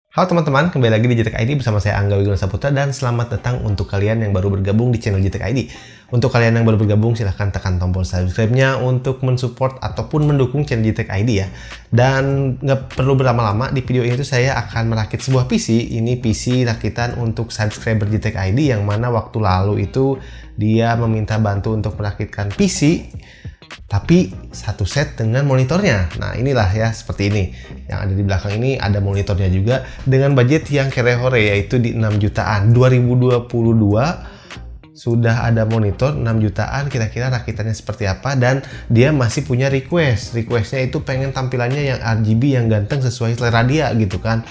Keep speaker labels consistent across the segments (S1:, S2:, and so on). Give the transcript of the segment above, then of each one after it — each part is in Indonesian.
S1: Halo teman-teman, kembali lagi di JTech ID bersama saya Angga Wiguna Saputra dan selamat datang untuk kalian yang baru bergabung di channel JTech ID. Untuk kalian yang baru bergabung silahkan tekan tombol subscribe-nya untuk mensupport ataupun mendukung channel JTech ID ya. Dan nggak perlu berlama-lama, di video ini tuh saya akan merakit sebuah PC. Ini PC rakitan untuk subscriber JTech ID yang mana waktu lalu itu dia meminta bantu untuk merakitkan PC tapi satu set dengan monitornya. Nah inilah ya, seperti ini yang ada di belakang ini, ada monitornya juga dengan budget yang kere-hore yaitu di 6 jutaan. 2022 sudah ada monitor 6 jutaan, kira-kira rakitannya seperti apa. Dan dia masih punya requestnya itu pengen tampilannya yang RGB yang ganteng sesuai selera dia gitu kan.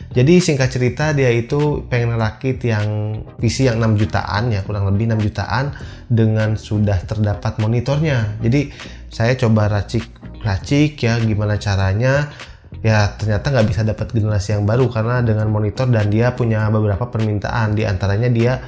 S1: Jadi singkat cerita dia itu pengen rakit yang PC yang 6 jutaan ya, kurang lebih 6 jutaan dengan sudah terdapat monitornya. Jadi saya coba racik ya gimana caranya. Ya ternyata nggak bisa dapat generasi yang baru karena dengan monitor, dan dia punya beberapa permintaan. Di antaranya dia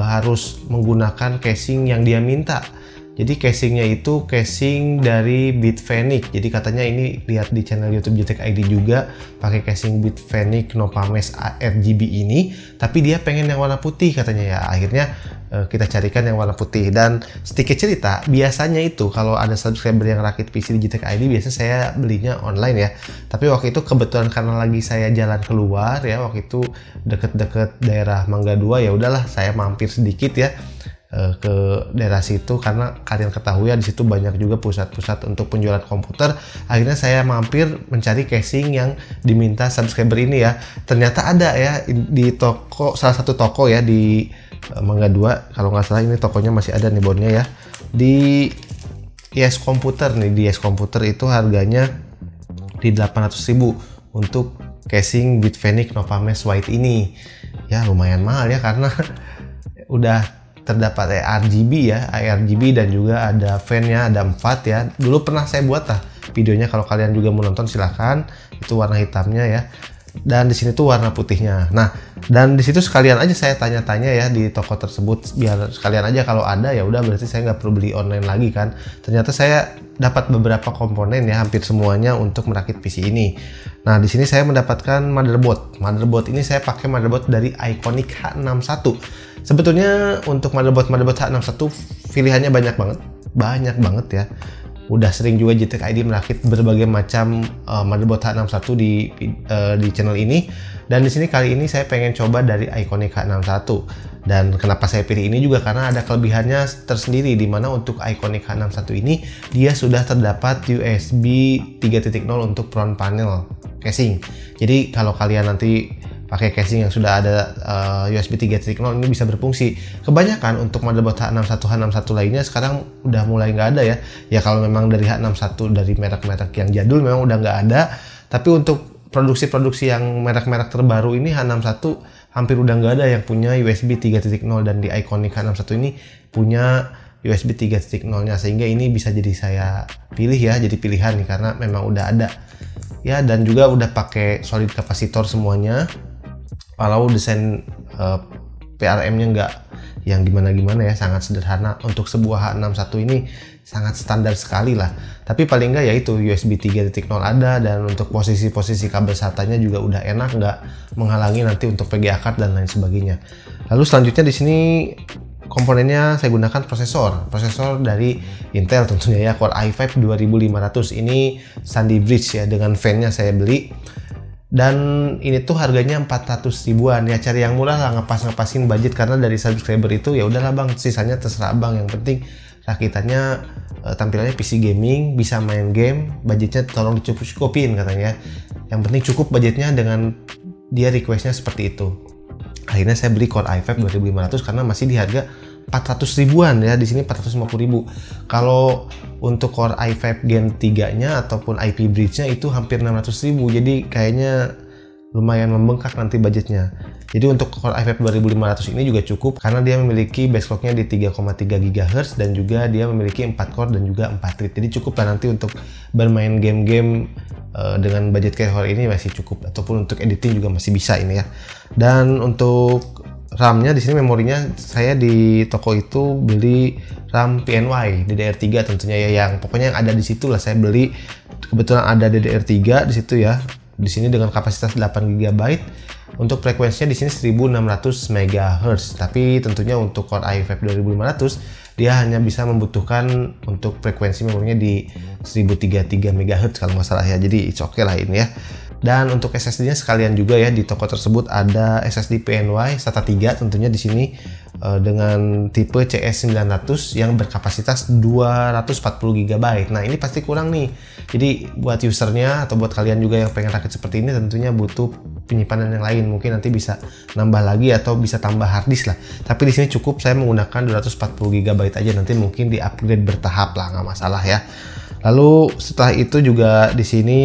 S1: harus menggunakan casing yang dia minta. Jadi casingnya itu casing dari Bitfenix. Jadi katanya ini lihat di channel YouTube JTech ID juga pakai casing Bitfenix Nopames RGB ini, tapi dia pengen yang warna putih katanya ya. Akhirnya kita carikan yang warna putih. Dan sedikit cerita, biasanya itu kalau ada subscriber yang rakit PC di JTech ID biasanya saya belinya online ya. Tapi waktu itu kebetulan karena lagi saya jalan keluar ya, waktu itu deket-deket daerah Mangga 2, ya udahlah saya mampir sedikit ya ke daerah situ karena kalian ketahui ya di situ banyak juga pusat-pusat untuk penjualan komputer. Akhirnya saya mampir mencari casing yang diminta subscriber ini ya. Ternyata ada ya di toko, salah satu toko ya di Mangga 2 kalau nggak salah. Ini tokonya masih ada nih bornya ya, di Yes Komputer nih. Di Yes Komputer itu harganya di 800.000 untuk casing Bitfenix Nopames White ini. Ya lumayan mahal ya karena udah terdapat RGB ya, RGB, dan juga ada fan-nya, ada 4 ya. Dulu pernah saya buat lah videonya, kalau kalian juga mau nonton silahkan. Itu warna hitamnya ya, dan di sini tuh warna putihnya. Nah, dan di situ sekalian aja saya tanya-tanya ya di toko tersebut, biar sekalian aja kalau ada ya udah berarti saya nggak perlu beli online lagi kan. Ternyata saya dapat beberapa komponen ya, hampir semuanya untuk merakit PC ini. Nah, di sini saya mendapatkan motherboard. Motherboard ini saya pakai motherboard dari Iconic H61. Sebetulnya untuk motherboard H61 pilihannya banyak banget ya. Udah sering juga JTech ID merakit berbagai macam motherboard H61 di channel ini. Dan di sini kali ini saya pengen coba dari Iconic H61. Dan kenapa saya pilih ini juga karena ada kelebihannya tersendiri, di mana untuk Iconic H61 ini dia sudah terdapat USB 3.0 untuk front panel casing. Jadi kalau kalian nanti pakai casing yang sudah ada USB 3.0 ini bisa berfungsi. Kebanyakan untuk motherboard H61 lainnya sekarang udah mulai nggak ada ya. Ya kalau memang dari H61 dari merek-merek yang jadul memang udah nggak ada. Tapi untuk produksi-produksi yang merek-merek terbaru ini H61 hampir udah nggak ada yang punya USB 3.0, dan di Iconic H61 ini punya USB 3.0-nya, sehingga ini bisa jadi saya pilih ya, jadi pilihan nih karena memang udah ada ya. Dan juga udah pakai solid kapasitor semuanya. Kalau desain PRM-nya nggak yang gimana-gimana ya, sangat sederhana. Untuk sebuah H61 ini sangat standar sekali lah. Tapi paling nggak ya itu USB 3.0 ada, dan untuk posisi-posisi kabel SATA-nya juga udah enak, nggak menghalangi nanti untuk VGA card dan lain sebagainya. Lalu selanjutnya di sini komponennya saya gunakan prosesor dari Intel tentunya ya, Core i5 2500. Ini Sandy Bridge ya, dengan fan-nya saya beli. Dan ini tuh harganya 400 ribuan ya, cari yang murah lah, ngepasin budget karena dari subscriber itu ya udahlah bang, sisanya terserah bang, yang penting rakitannya tampilannya PC gaming, bisa main game, budgetnya tolong dicukup-cukupin katanya. Yang penting cukup budgetnya, dengan dia requestnya seperti itu. Akhirnya saya beli Core i5 2500 karena masih di harga 400 ribuan ya, di sini 450.000. Kalau untuk Core i5 Gen 3-nya ataupun IP Bridge-nya itu hampir 600.000. Jadi kayaknya lumayan membengkak nanti budgetnya. Jadi untuk Core i5 2500 ini juga cukup karena dia memiliki base clock-nya di 3,3 GHz, dan juga dia memiliki 4 core dan juga 4 thread. Jadi cukup lah nanti untuk bermain game-game dengan budget kayak ini masih cukup, ataupun untuk editing juga masih bisa ini ya. Dan untuk RAM-nya di sini, memorinya saya di toko itu beli RAM PNY DDR3 tentunya ya, yang pokoknya yang ada di situ lah saya beli. Kebetulan ada DDR3 di situ ya. di sini dengan kapasitas 8 GB. Untuk frekuensinya di sini 1600 MHz. Tapi tentunya untuk Core i5 2500 dia hanya bisa membutuhkan untuk frekuensi memorinya di 1033 MHz kalau nggak salah ya. Jadi it's okay lah ini ya. Dan untuk SSD-nya sekalian juga ya, di toko tersebut ada SSD PNY SATA 3 tentunya di sini dengan tipe CS900 yang berkapasitas 240 GB. Nah, ini pasti kurang nih. Jadi buat usernya atau buat kalian juga yang pengen rakit seperti ini tentunya butuh penyimpanan yang lain. Mungkin nanti bisa nambah lagi atau bisa tambah harddisk lah. Tapi di sini cukup saya menggunakan 240 GB aja, nanti mungkin di-upgrade bertahap lah, nggak masalah ya. Lalu setelah itu juga di sini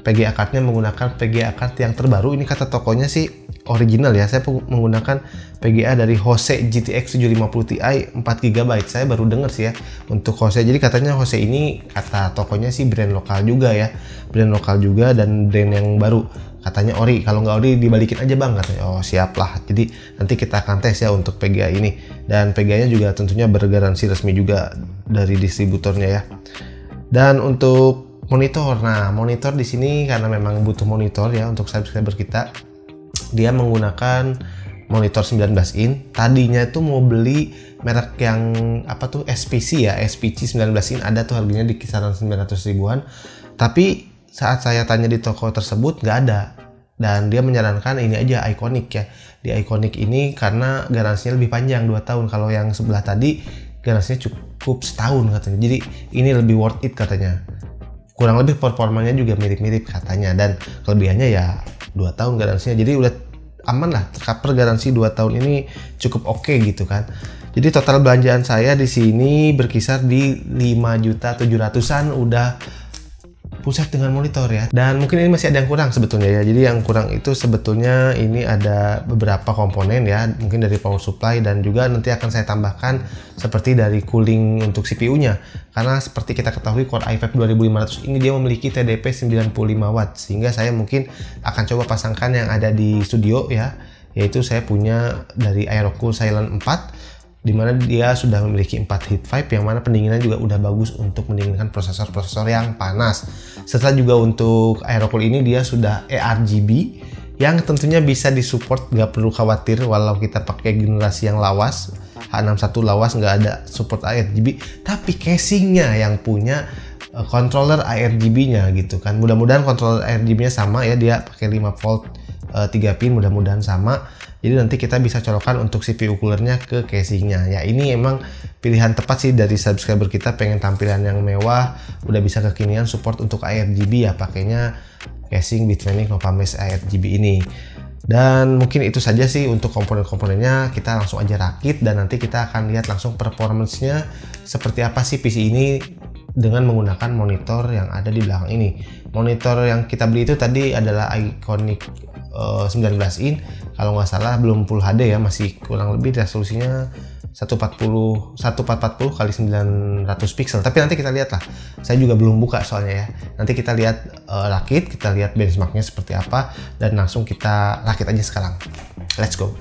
S1: VGA card-nya menggunakan VGA card yang terbaru. Ini kata tokonya sih original ya. Saya menggunakan VGA dari Hose GTX 750 Ti 4 GB. Saya baru dengar sih ya untuk Hose. Jadi katanya Hose ini kata tokonya sih brand lokal juga ya. Brand lokal juga dan brand yang baru. Katanya ori. Kalau nggak ori dibalikin aja bang, katanya. Oh siap lah. Jadi nanti kita akan tes ya untuk VGA ini. Dan VGA-nya juga tentunya bergaransi resmi juga dari distributornya ya. Dan untuk monitor, nah monitor di sini karena memang butuh monitor ya untuk subscriber kita, dia menggunakan monitor 19 in. Tadinya itu mau beli merek yang apa tuh SPC ya, SPC 19 in ada tuh harganya di kisaran 900 ribuan. Tapi saat saya tanya di toko tersebut nggak ada, dan dia menyarankan ini aja Iconic ya. Di Iconic ini karena garansinya lebih panjang 2 tahun. Kalau yang sebelah tadi garansinya cukup setahun katanya. Jadi ini lebih worth it katanya. Kurang lebih performanya juga mirip-mirip katanya, dan kelebihannya ya 2 tahun garansinya. Jadi udah aman lah, tercover garansi 2 tahun ini cukup oke gitu kan. Jadi total belanjaan saya di sini berkisar di 5.700-an udah pusat dengan monitor ya. Dan mungkin ini masih ada yang kurang sebetulnya ya. Jadi yang kurang itu sebetulnya ini ada beberapa komponen ya, mungkin dari power supply, dan juga nanti akan saya tambahkan seperti dari cooling untuk CPU-nya. Karena seperti kita ketahui Core i5 2500 ini dia memiliki TDP 95 Watt, sehingga saya mungkin akan coba pasangkan yang ada di studio ya, yaitu saya punya dari Aerocool Silent 4, dimana dia sudah memiliki 4 heat pipe yang mana pendinginan juga udah bagus untuk mendinginkan prosesor-prosesor yang panas. Serta juga untuk Aerocool ini dia sudah ARGB yang tentunya bisa disupport, nggak perlu khawatir walau kita pakai generasi yang lawas H61 lawas nggak ada support ARGB, tapi casingnya yang punya controller ARGB-nya gitu kan. Mudah-mudahan controller ARGB-nya sama ya, dia pakai 5 volt 3 pin, mudah-mudahan sama. Jadi nanti kita bisa colokkan untuk CPU coolernya ke casingnya. Ya ini emang pilihan tepat sih dari subscriber kita, pengen tampilan yang mewah, udah bisa kekinian support untuk ARGB ya, pakainya casing Bitmanik Novamesh ARGB ini. Dan mungkin itu saja sih untuk komponen-komponennya, kita langsung aja rakit dan nanti kita akan lihat langsung performance-nya seperti apa sih PC ini dengan menggunakan monitor yang ada di belakang ini. Monitor yang kita beli itu tadi adalah Iconic 19 in, kalau nggak salah belum Full HD ya, masih kurang lebih resolusinya 1440 x 900 pixel. Tapi nanti kita lihat lah, saya juga belum buka soalnya ya. Nanti kita lihat rakit, kita lihat benchmarknya seperti apa, dan langsung kita rakit aja sekarang. Let's go.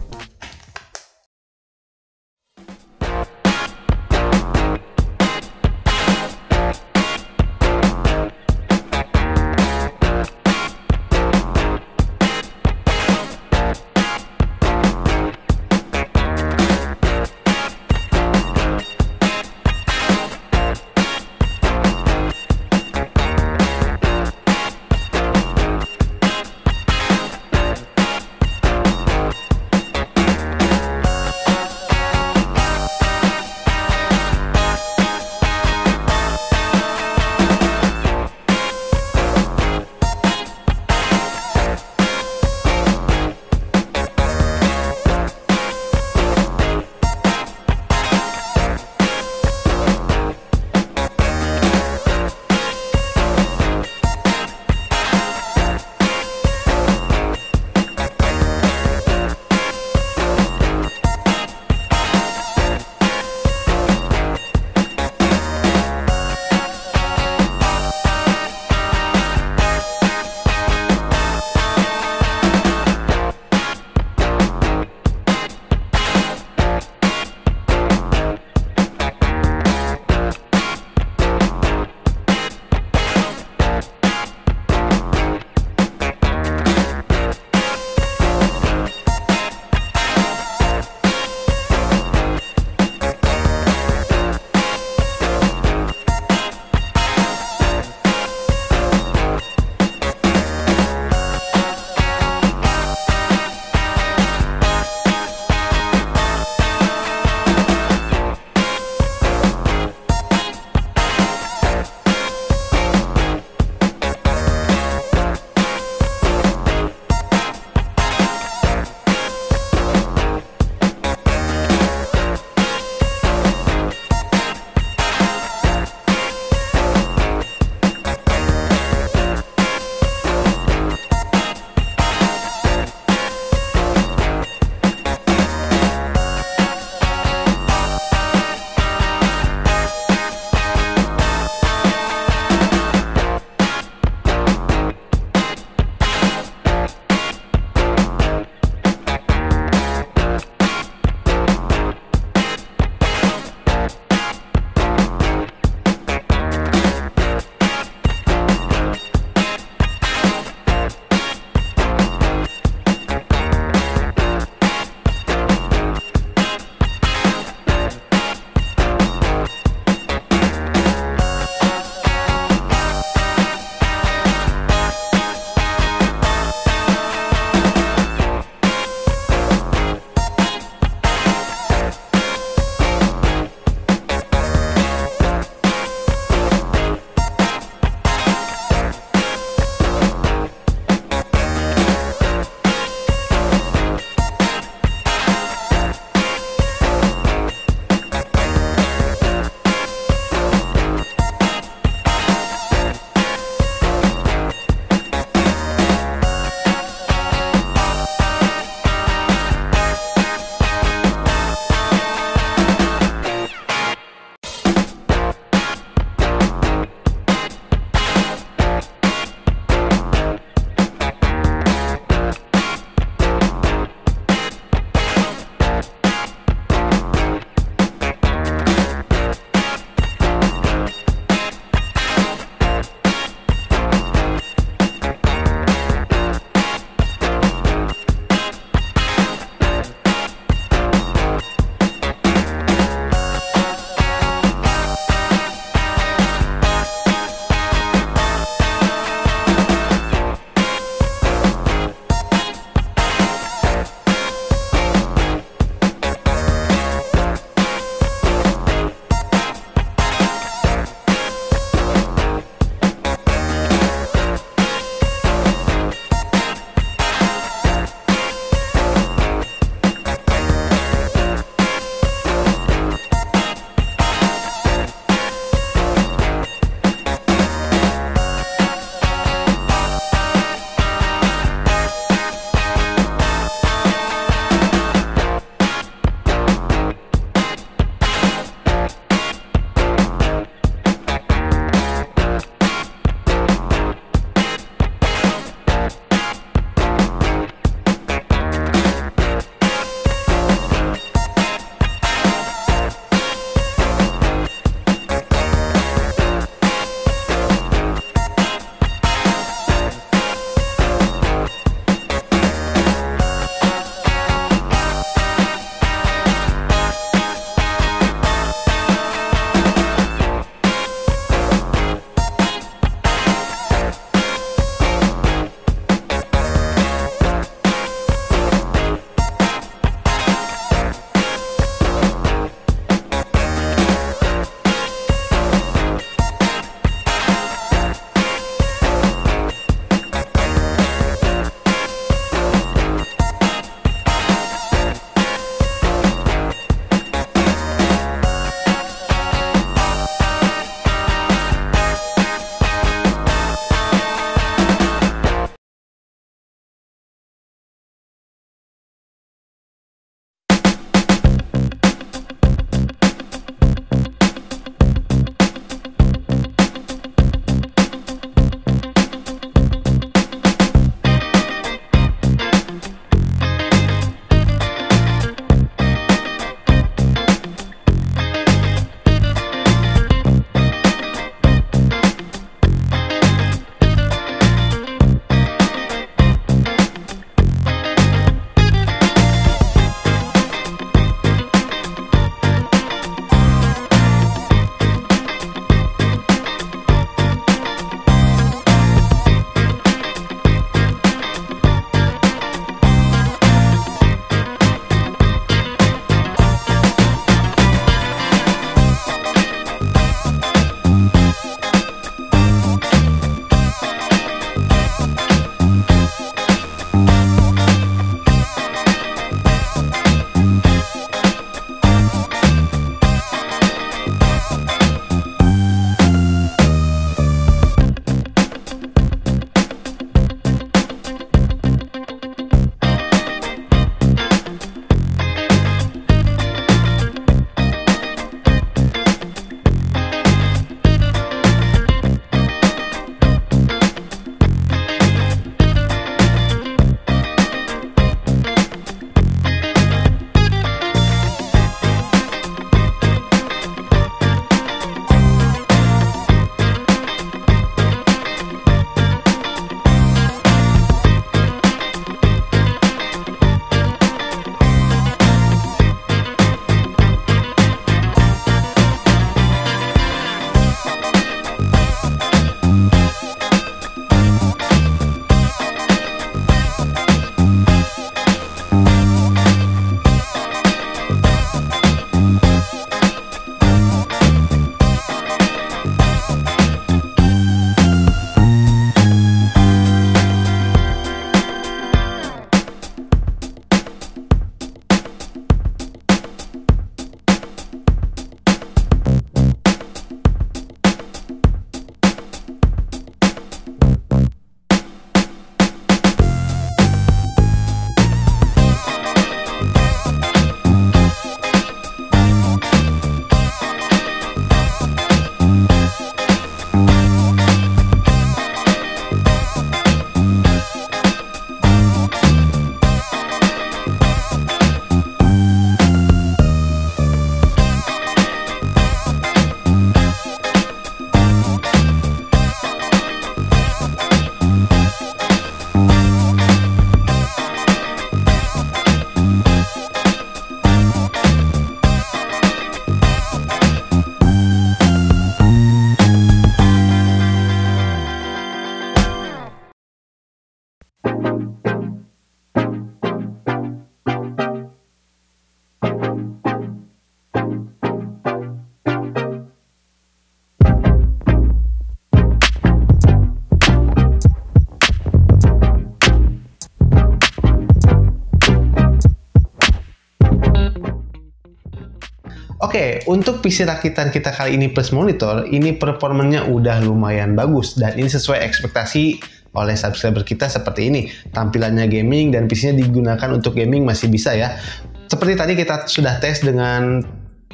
S1: Oke, untuk PC rakitan kita kali ini plus monitor, ini performanya udah lumayan bagus dan ini sesuai ekspektasi oleh subscriber kita seperti ini. Tampilannya gaming dan PC-nya digunakan untuk gaming masih bisa ya. Seperti tadi kita sudah tes dengan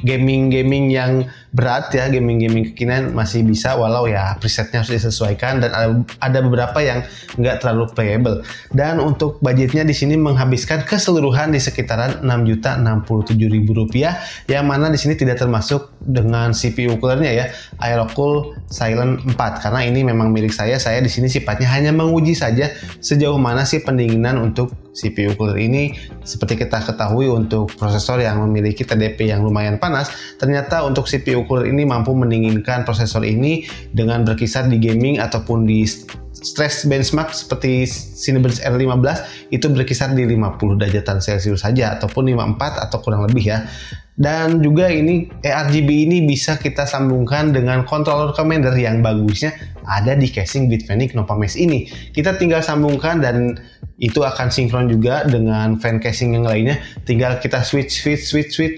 S1: gaming yang berat ya, gaming kekinian masih bisa, walau ya presetnya harus disesuaikan dan ada beberapa yang nggak terlalu playable. Dan untuk budgetnya di sini menghabiskan keseluruhan di sekitaran Rp6.067.000, yang mana di sini tidak termasuk dengan CPU coolernya ya, Aerocool Silent 4, karena ini memang milik saya di sini sifatnya hanya menguji saja sejauh mana sih pendinginan untuk CPU cooler ini. Seperti kita ketahui untuk prosesor yang memiliki TDP yang lumayan panas, ternyata untuk CPU cooler ini mampu mendinginkan prosesor ini dengan berkisar di gaming ataupun di stress benchmark seperti Cinebench R15 itu berkisar di 50 derajatan Celcius saja ataupun 54 atau kurang lebih ya. Dan juga ini ARGB ini bisa kita sambungkan dengan controller commander yang bagusnya ada di casing Bitfenix Nova Mesh ini. Kita tinggal sambungkan dan itu akan sinkron juga dengan fan casing yang lainnya. Tinggal kita switch,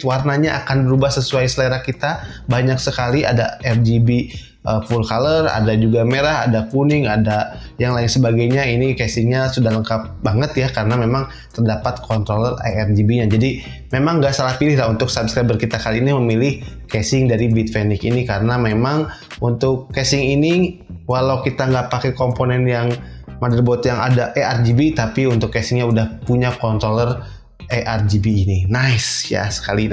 S1: warnanya akan berubah sesuai selera kita. Banyak sekali, ada RGB full color, ada juga merah, ada kuning, ada yang lain sebagainya. Ini casingnya sudah lengkap banget ya, karena memang terdapat controller ARGB-nya. Jadi memang nggak salah pilih lah untuk subscriber kita kali ini memilih casing dari Bitfenix ini, karena memang untuk casing ini walau kita nggak pakai komponen yang motherboard yang ada ARGB, tapi untuk casingnya udah punya controller ARGB ini. Nice sekali.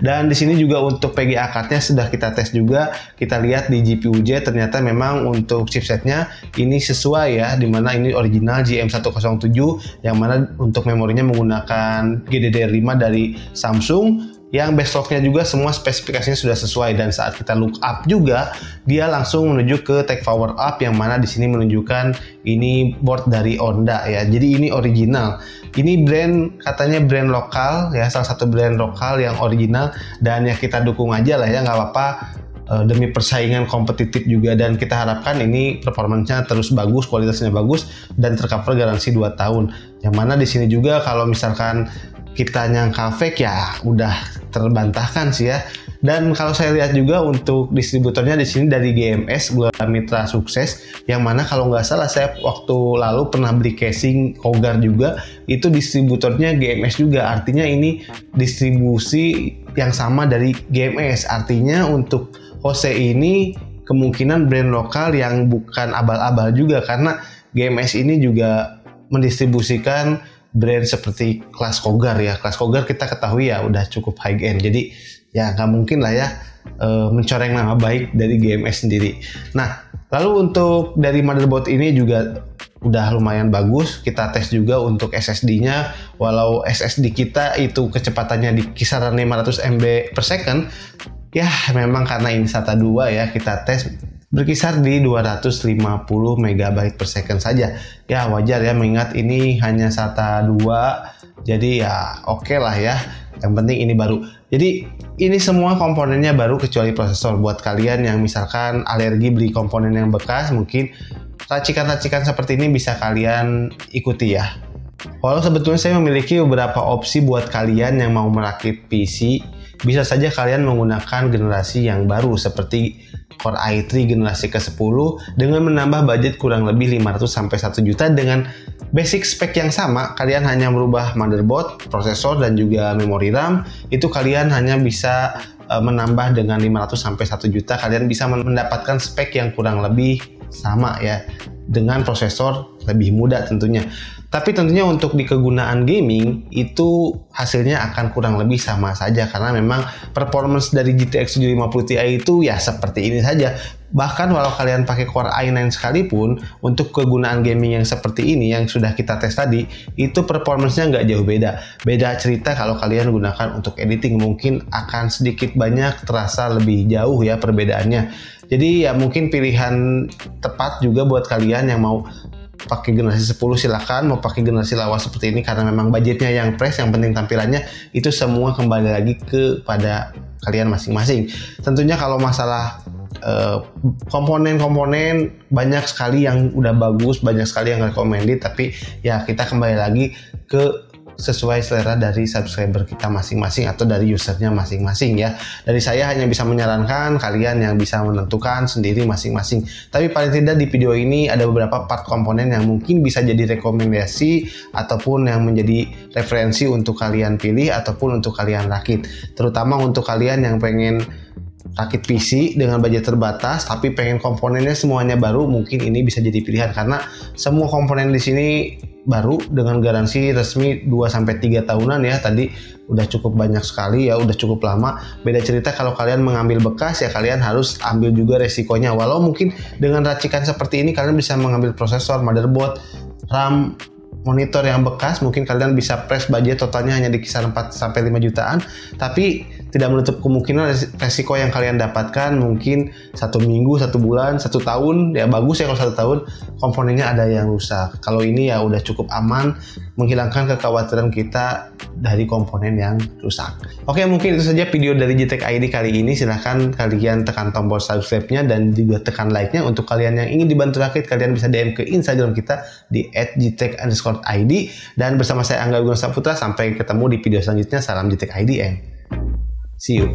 S1: Dan di sini juga untuk PGA card-nya sudah kita tes juga. Kita lihat di GPU-J ternyata memang untuk chipsetnya ini sesuai ya, dimana ini original GM107, yang mana untuk memorinya menggunakan GDDR5 dari Samsung. Yang backlocknya juga semua spesifikasinya sudah sesuai, dan saat kita look up juga dia langsung menuju ke Tech Power Up, yang mana di sini menunjukkan ini board dari Honda ya. Jadi ini original. Ini brand, katanya brand lokal ya, salah satu brand lokal yang original, dan ya kita dukung aja lah ya, nggak apa-apa demi persaingan kompetitif juga, dan kita harapkan ini performanya terus bagus, kualitasnya bagus, dan tercover garansi 2 tahun. Yang mana di sini juga kalau misalkan kita nyangka fake ya udah terbantahkan sih ya. Dan kalau saya lihat juga untuk distributornya di sini dari GMS, Global Mitra Sukses, yang mana kalau nggak salah saya waktu lalu pernah beli casing Kogar juga, itu distributornya GMS juga. Artinya ini distribusi yang sama dari GMS. Artinya untuk Hose ini kemungkinan brand lokal yang bukan abal-abal juga, karena GMS ini juga mendistribusikan brand seperti kelas Kogar ya. Kelas Kogar kita ketahui ya udah cukup high end, jadi ya nggak mungkin lah ya mencoreng nama baik dari GMS sendiri. Nah, lalu untuk dari motherboard ini juga udah lumayan bagus. Kita tes juga untuk SSD-nya, walau SSD kita itu kecepatannya di kisaran 500 MB per second ya, memang karena ini SATA 2 ya, kita tes berkisar di 250 MB per second saja. Ya wajar ya, mengingat ini hanya SATA 2, jadi ya oke lah ya. Yang penting ini baru. Jadi ini semua komponennya baru kecuali prosesor. Buat kalian yang misalkan alergi beli komponen yang bekas, mungkin racikan-racikan seperti ini bisa kalian ikuti ya. Walau sebetulnya saya memiliki beberapa opsi buat kalian yang mau merakit PC. Bisa saja kalian menggunakan generasi yang baru seperti Core i3 generasi ke-10 dengan menambah budget kurang lebih 500-1 juta dengan basic spek yang sama. Kalian hanya merubah motherboard, prosesor, dan juga memori RAM. Itu kalian hanya bisa menambah dengan 500-1 juta. Kalian bisa mendapatkan spek yang kurang lebih sama ya, dengan prosesor lebih mudah tentunya. Tapi tentunya untuk di kegunaan gaming itu hasilnya akan kurang lebih sama saja, karena memang performance dari GTX 750 Ti itu ya seperti ini saja. Bahkan walau kalian pakai Core i9 sekalipun, untuk kegunaan gaming yang seperti ini yang sudah kita tes tadi, itu performance-nya nggak jauh beda. Beda cerita kalau kalian gunakan untuk editing, mungkin akan sedikit banyak terasa lebih jauh ya perbedaannya. Jadi ya mungkin pilihan tepat juga buat kalian yang mau pakai generasi 10 silakan, mau pakai generasi lawas seperti ini karena memang budgetnya yang fresh, yang penting tampilannya, itu semua kembali lagi kepada kalian masing-masing. Tentunya kalau masalah komponen-komponen banyak sekali yang udah bagus, banyak sekali yang recommended, tapi ya kita kembali lagi ke sesuai selera dari subscriber kita masing-masing atau dari usernya masing-masing ya. Dari saya hanya bisa menyarankan, kalian yang bisa menentukan sendiri masing-masing. Tapi paling tidak di video ini ada beberapa part komponen yang mungkin bisa jadi rekomendasi ataupun yang menjadi referensi untuk kalian pilih ataupun untuk kalian rakit. Terutama untuk kalian yang pengen rakit PC dengan budget terbatas tapi pengen komponennya semuanya baru, mungkin ini bisa jadi pilihan karena semua komponen di sini baru dengan garansi resmi 2-3 tahunan ya. Tadi udah cukup banyak sekali ya, udah cukup lama. Beda cerita kalau kalian mengambil bekas ya, kalian harus ambil juga resikonya. Walau mungkin dengan racikan seperti ini kalian bisa mengambil prosesor, motherboard, RAM, monitor yang bekas, mungkin kalian bisa press budget totalnya hanya di kisaran 4-5 jutaan, tapi tidak menutup kemungkinan resiko yang kalian dapatkan mungkin 1 minggu, 1 bulan, 1 tahun, ya bagus ya kalau 1 tahun komponennya ada yang rusak. Kalau ini ya udah cukup aman, menghilangkan kekhawatiran kita dari komponen yang rusak. Oke, mungkin itu saja video dari JTech ID kali ini. Silahkan kalian tekan tombol subscribe-nya dan juga tekan like-nya. Untuk kalian yang ingin dibantu rakit, kalian bisa DM ke Instagram kita di @jtech_id. Dan bersama saya Angga Wiguna Saputra, sampai ketemu di video selanjutnya. Salam JTech ID and see you.